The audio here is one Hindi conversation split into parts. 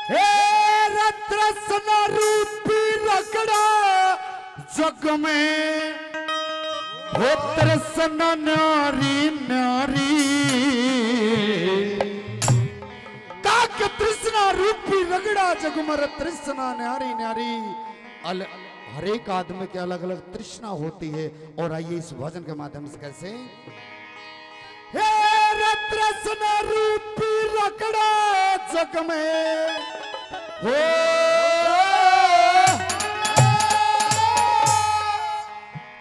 हे रत्न रूपी रगड़ा जग में हो तृष्णा न्यारी न्यारी काक तृष्णा रूपी रगड़ा जग में तृष्णा न्यारी न्यारी। हर एक आदमी के अलग अलग तृष्णा होती है। और आइए इस भजन के माध्यम से कैसे हे तृष्णा रूपी रगड़ा जग में हो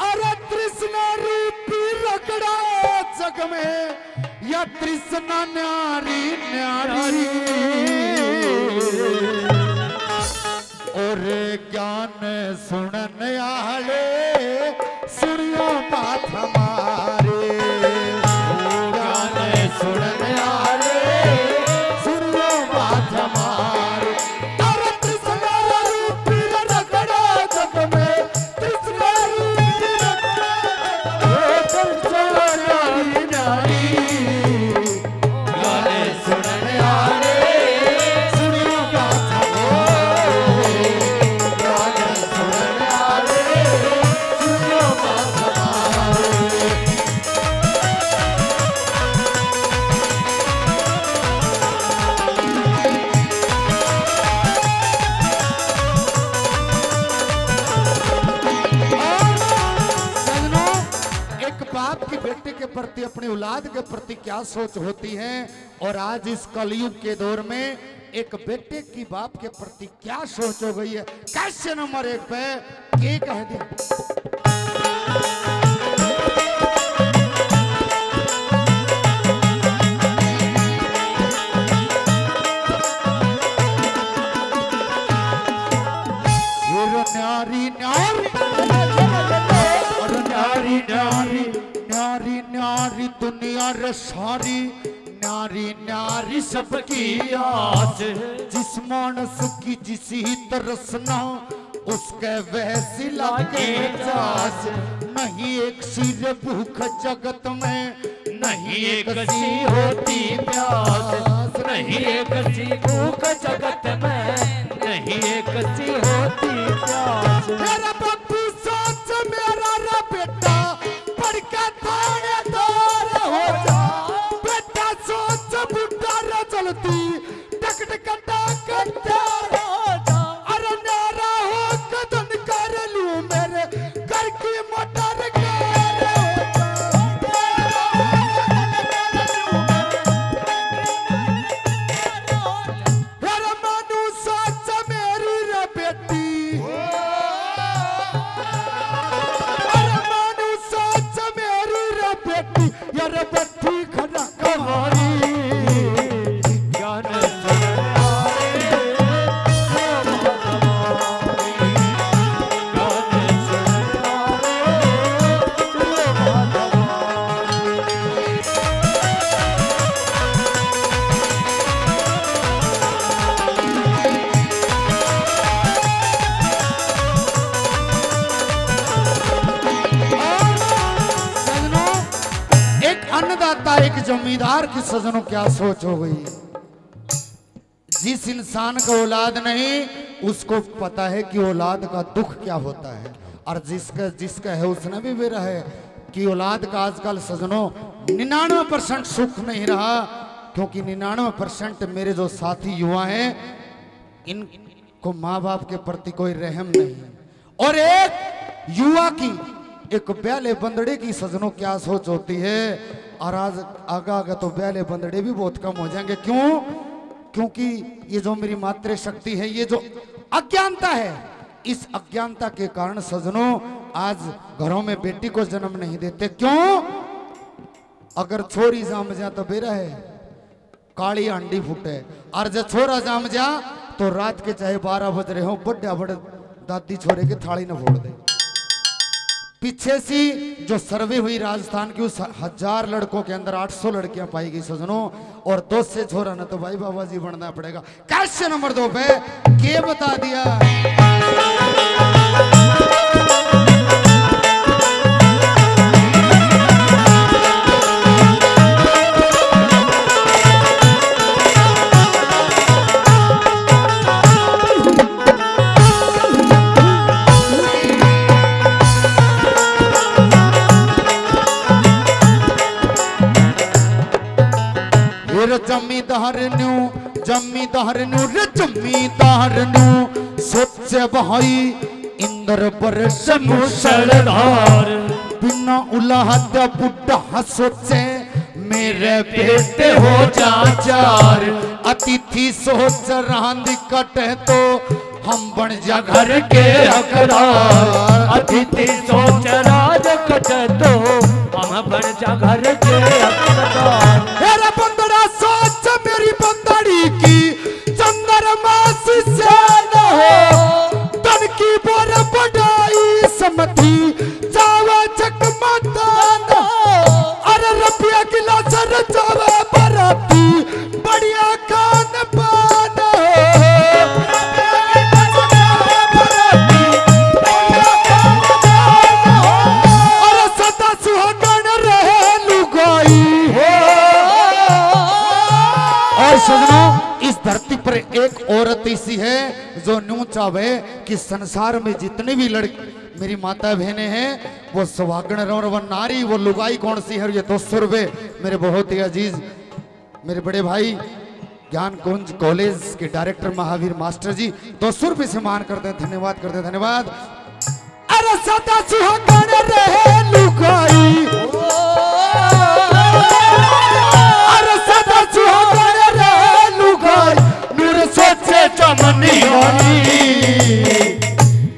अरे तृष्णा रूपी रगड़ा जग में या तृष्णा न्यारी न्यारी और ज्ञान सुनन आले सुनियो बात हमारे ज्ञान सुनन आले सुनियो बात हमारे। अरे तृष्णा रूपी रगड़ा जग में तृष्णा रूपी रगड़ा न्यारी न्यारी ज्ञान सुनन आले सुनियो बात हमारे ज्ञान सुनन आले सुनियो बात हमारे। बाप की बेटे के प्रति अपनी औलाद के प्रति क्या सोच होती है और आज इस कलयुग के दौर में एक बेटे की बाप के प्रति क्या सोच हो गई है। कैसे नंबर 1 पे ये कह दी न्यारी न्यारी न्यारी न्यारी न्यारी न्यारी दुनिया रे सारी न्यारी न्यारी सबकी आस जिस मानस की जिस ही तरसना उसके वैसी लागे जास। नहीं एक सिर भूख जगत में नहीं एक सी होती प्यास नहीं एक सी भूख जगत में नहीं एक सी होती प्यास। मेरा बापू सोच मेरा रा बेटा पढ़ के थानेदार हो जा बेटा सोच बुढ़ा रा चलती टक टक टक हो जा। अरे नारा हो कदम कर लूं मेरे घर की मोटर एक जमींदार की सजनों क्या सोच हो गई। जिस इंसान का औलाद नहीं उसको पता है कि औलाद का दुख क्या होता है और जिसका है उसने भी बेरा है कि औलाद का आजकल सजनों 99% सुख नहीं रहा क्योंकि 99% मेरे जो साथी युवा हैं इनको माँ बाप के प्रति कोई रहम नहीं। और एक युवा की एक ब्याले बंदड़े की सजनों क्या सोच होती है और आज आगा तो ब्याले बंदड़े भी बहुत कम हो जाएंगे। क्यों? क्योंकि ये जो मेरी मातृ शक्ति है ये जो अज्ञानता है इस अज्ञानता के कारण सजनों आज घरों में बेटी को जन्म नहीं देते। क्यों? अगर छोरी जाम जा तो बेरा है काली अंडी फूटे और जब छोरा जाम जा तो रात के चाहे 12 बज रहे हो बड़े बड़े दादी छोरे के थाली न फोड़ दे। पीछे सी जो सर्वे हुई राजस्थान की उस 1000 लड़कों के अंदर 800 लड़कियां पाई गई सजनों और 2 से छोरा न तो भाई बाबा जी बनना पड़ेगा। कैसे नंबर 2 पे के बता दिया जमींदार न्यू रे जमींदार न्यू सोचे भाई इंद्र पर मुसलधार बिना उलाहदा बुढ़ा सोचे मेरे बेटे हो जा चार अतिथि सोच रांद कटे तो हम बन जा घर के हकदार अतिथि सोच राज कटे तो हम बन जा घर के हकदार मेरा बंदड़ा सोच मेरी बंदड़ी की चंद्रमा से न हो तन की बोर बढ़ाई समथी जावा चकमता न अरे रुपया किला सर जावा बराती बढ़िया खान पान सजनों, इस धरती पर एक औरत ऐसी है जो न्यू चाहे कि संसार में जितने भी लड़के मेरी माता बहनें हैं वो सुहागण और वो नारी वो लुगाई कौन सी है। ये 200 रुपये मेरे बहुत ही अजीज मेरे बड़े भाई ज्ञान कुंज कॉलेज के डायरेक्टर महावीर मास्टर जी 200 रुपये से मान करते हैं। धन्यवाद करते हैं, धन्यवाद। अरे सदा सुहागण रहे लुगाई चमनी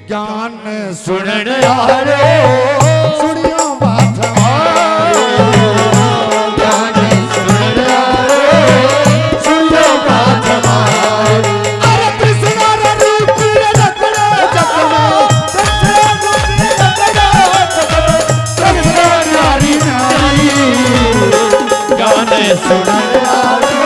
ज्ञान सुनन यारो सुनियो बात ज्ञान सुनन यारो सुनियो बात अरे कृष्ण रूप रखना जगना कृष्ण नारी नारी ज्ञान सुनन यारो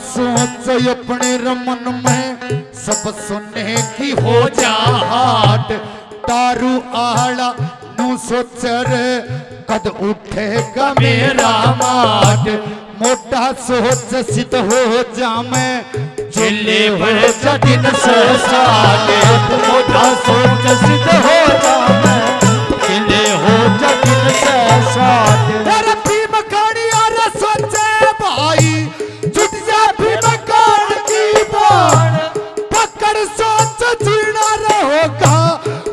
सोच अपने रमन में सब सुनने की हो जा हाट तारू आड़ा नू सोच रे कद उठेगा मेरा माट मोटा सोच सिद्ध हो जा मैं चिल्ले हो जा दिन से साले मोटा सोच सिद्ध हो जा मैं चिल्ले हो जा दिन से साले तेरा प्रेम कहानी यार सोचे भाई पकड़ सोच जीना रहोगा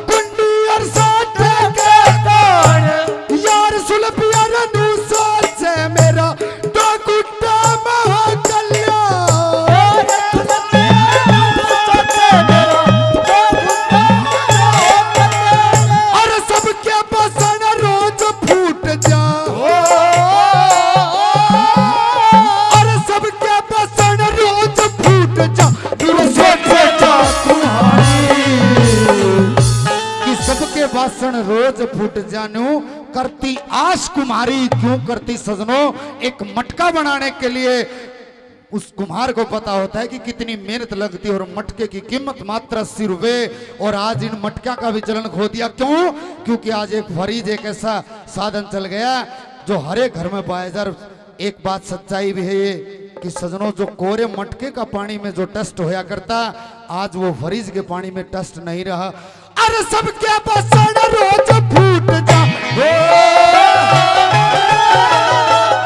कुंडी और साथ के तान यार सुलभिया नू सोच मेरा तो गुड्डा महाकल्याण और सबके बसन रोज फूट जा और सबके बसन रोज फूट जा सबके भाषण रोज फूट जानू करती आश कुमारी क्यों करती सजनों। एक मटका बनाने के लिए उस कुम्हार को पता होता है कि कितनी मेहनत लगती है और मटके की कीमत मात्र 80 रुपए। और आज इन मटका का भी चलन खो दिया। क्यों? क्योंकि आज एक फरीज एक ऐसा साधन चल गया जो हर एक घर में पाया जा। एक बात सच्चाई भी है ये कि सजनों जो कोरे मटके का पानी में जो टेस्ट होया करता आज वो फरीज के पानी में टेस्ट नहीं रहा। अरे सबके बसन रोज फूट जा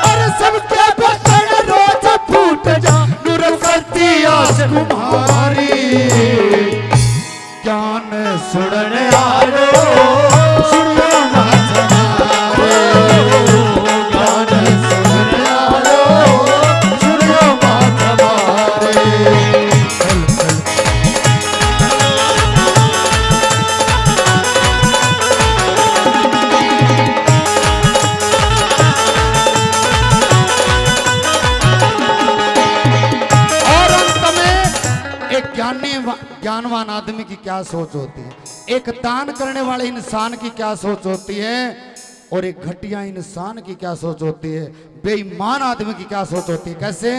अरे सबके बसन रोज फूट जा नूर करती आस कुम्हारी ज्ञान सुनन आरो सुनियो नाथ ज्ञान सुनन आरो सुनियो नाथ ज्ञानवान आदमी की क्या सोच होती है, एक दान करने वाले इंसान की क्या सोच होती है, और एक घटिया इंसान की क्या सोच होती है, बेईमान आदमी की क्या सोच होती है। कैसे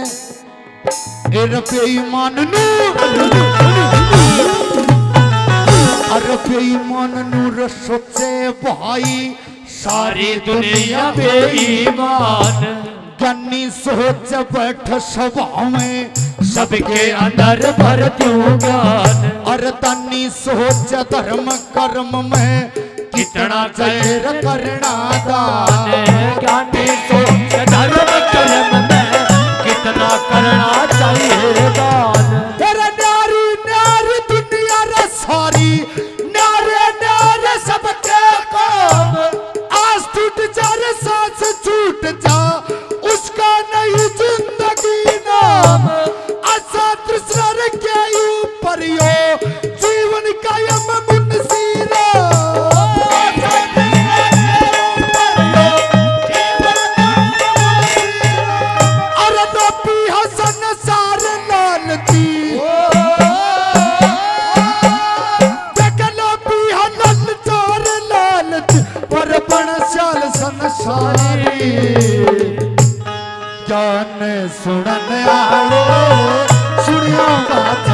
बेईमान अरे बेईमान नूर सोचे भाई सारी दुनिया बेईमान, ज्ञानी सोच बैठ सभा में सबके अंदर भर दूं ज्ञान। अरे दानी सोच धर्म कर्म में कितना चाहिए करना दान। ज्ञानी सोच धर्म कर्म में कितना करना चाहिए दान। तेरा न्यारी न्यारी दुनिया रे सारी, न्यारे न्यारे सबके काम। आज टूट जा रे सांस छूट जा, उसका नहीं जिंदगी नाम। आशा तृष्णा रे के ऊपर यो जीवन कायम मुनसीरा। अरे नबी हसन सार लालची, देख नबी हसन सार लालची, पर बन साल संसारी। ज्ञान सुनने आले सुनियो बात